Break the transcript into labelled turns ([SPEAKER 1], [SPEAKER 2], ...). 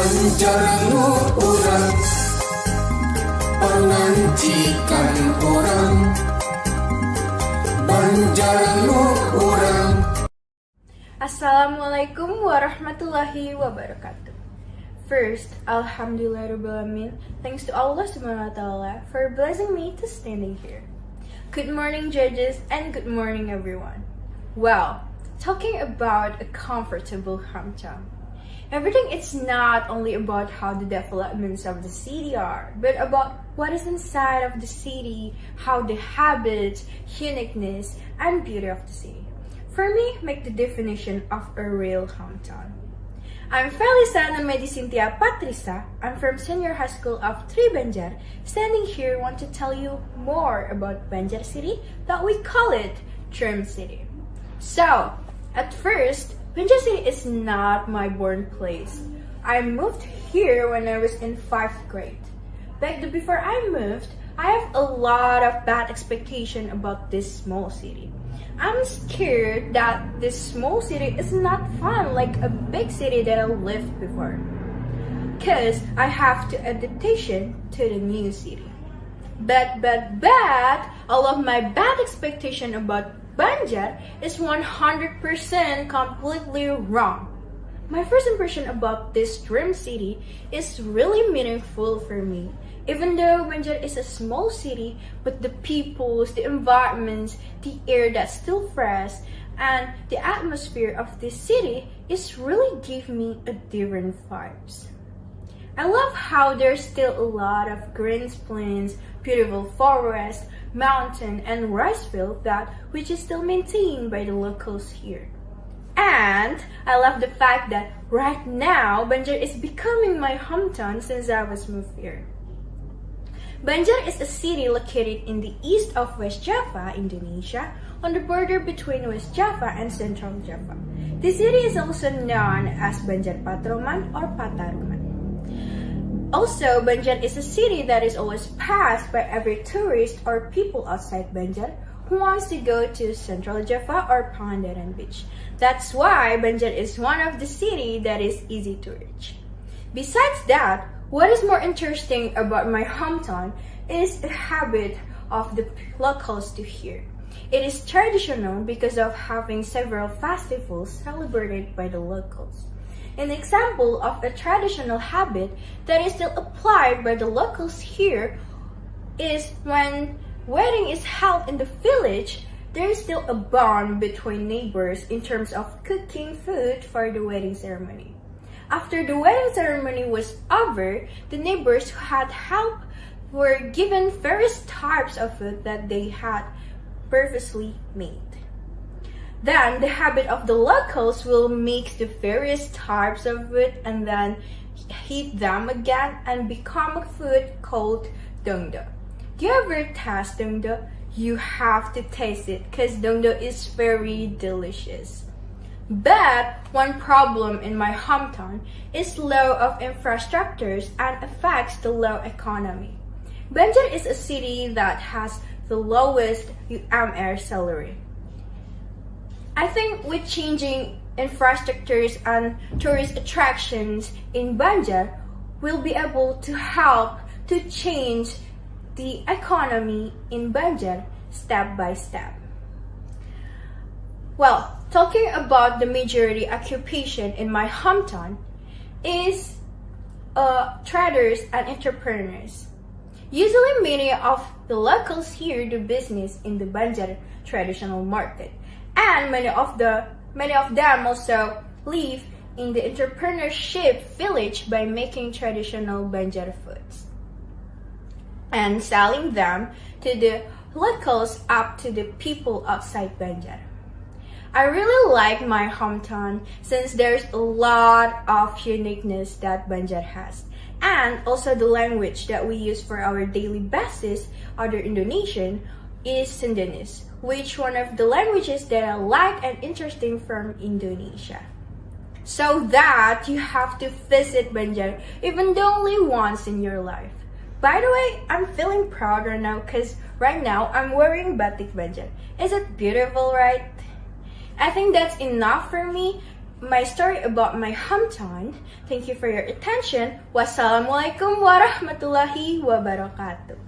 [SPEAKER 1] Banjar nu urang pangancikan orang Banjar nu urang.
[SPEAKER 2] Assalamualaikum warahmatullahi wabarakatuh. First, Alhamdulillahirrahmanirrahim. Thanks to Allah subhanahu wa ta'ala for blessing me to standing here. Good morning, judges, and good morning, everyone. Well, talking about a comfortable hometown. Everything is not only about how the developments of the city are, but about what is inside of the city, how the habits, uniqueness, and beauty of the city. For me, make the definition of a real hometown. I'm Felisha Cynthia Patrisa. I'm from Senior High School of 3 Banjar. Standing here, want to tell you more about Banjar City, that we call it Dream City. So, at first, Banjar City is not my born place. I moved here when I was in 5th grade. Before I moved, I have a lot of bad expectation about this small city. I'm scared that this small city is not fun like a big city that I lived before. Cause I have to adaptation to the new city. But all of my bad expectation about Banjar is 100% completely wrong. My first impression about this dream city is really meaningful for me. Even though Banjar is a small city, but the peoples, the environments, the air that's still fresh, and the atmosphere of this city is really give me a different vibes. I love how there's still a lot of green plains, beautiful forest, mountain, and rice field which is still maintained by the locals here. And I love the fact that right now Banjar is becoming my hometown since I was moved here. Banjar is a city located in the east of West Java, Indonesia, on the border between West Java and Central Java. The city is also known as Banjar Patroman or Pataruman. Also, Banjar is a city that is always passed by every tourist or people outside Banjar who wants to go to Central Java or Pangandaran Beach. That's why Banjar is one of the cities that is easy to reach. Besides that, what is more interesting about my hometown is the habit of the locals to here. It is traditional because of having several festivals celebrated by the locals. An example of a traditional habit that is still applied by the locals here is when wedding is held in the village, there is still a bond between neighbors in terms of cooking food for the wedding ceremony. After the wedding ceremony was over, the neighbors who had help were given various types of food that they had previously made. Then the habit of the locals will mix the various types of food and then heat them again and become a food called dongdo. Do you ever taste dongdo? You have to taste it because dongdo is very delicious. But one problem in my hometown is low of infrastructures and affects the low economy. Banjar is a city that has the lowest UMR salary. I think with changing infrastructures and tourist attractions in Banjar, we'll be able to help to change the economy in Banjar step by step. Well, talking about the majority occupation in my hometown is traders and entrepreneurs. Usually many of the locals here do business in the Banjar traditional market. And many of them also live in the entrepreneurship village by making traditional Banjar foods and selling them to the locals up to the people outside Banjar. I really like my hometown since there's a lot of uniqueness that Banjar has. And also the language that we use for our daily basis, other Indonesian, is Sundanese, which one of the languages that I like and interesting from Indonesia. So that you have to visit Banjar even though only once in your life. By the way, I'm feeling proud right now because right now I'm wearing batik Banjar. Is it beautiful, right? I think that's enough for me my story about my hometown. Thank you for your attention. Wassalamualaikum warahmatullahi wabarakatuh.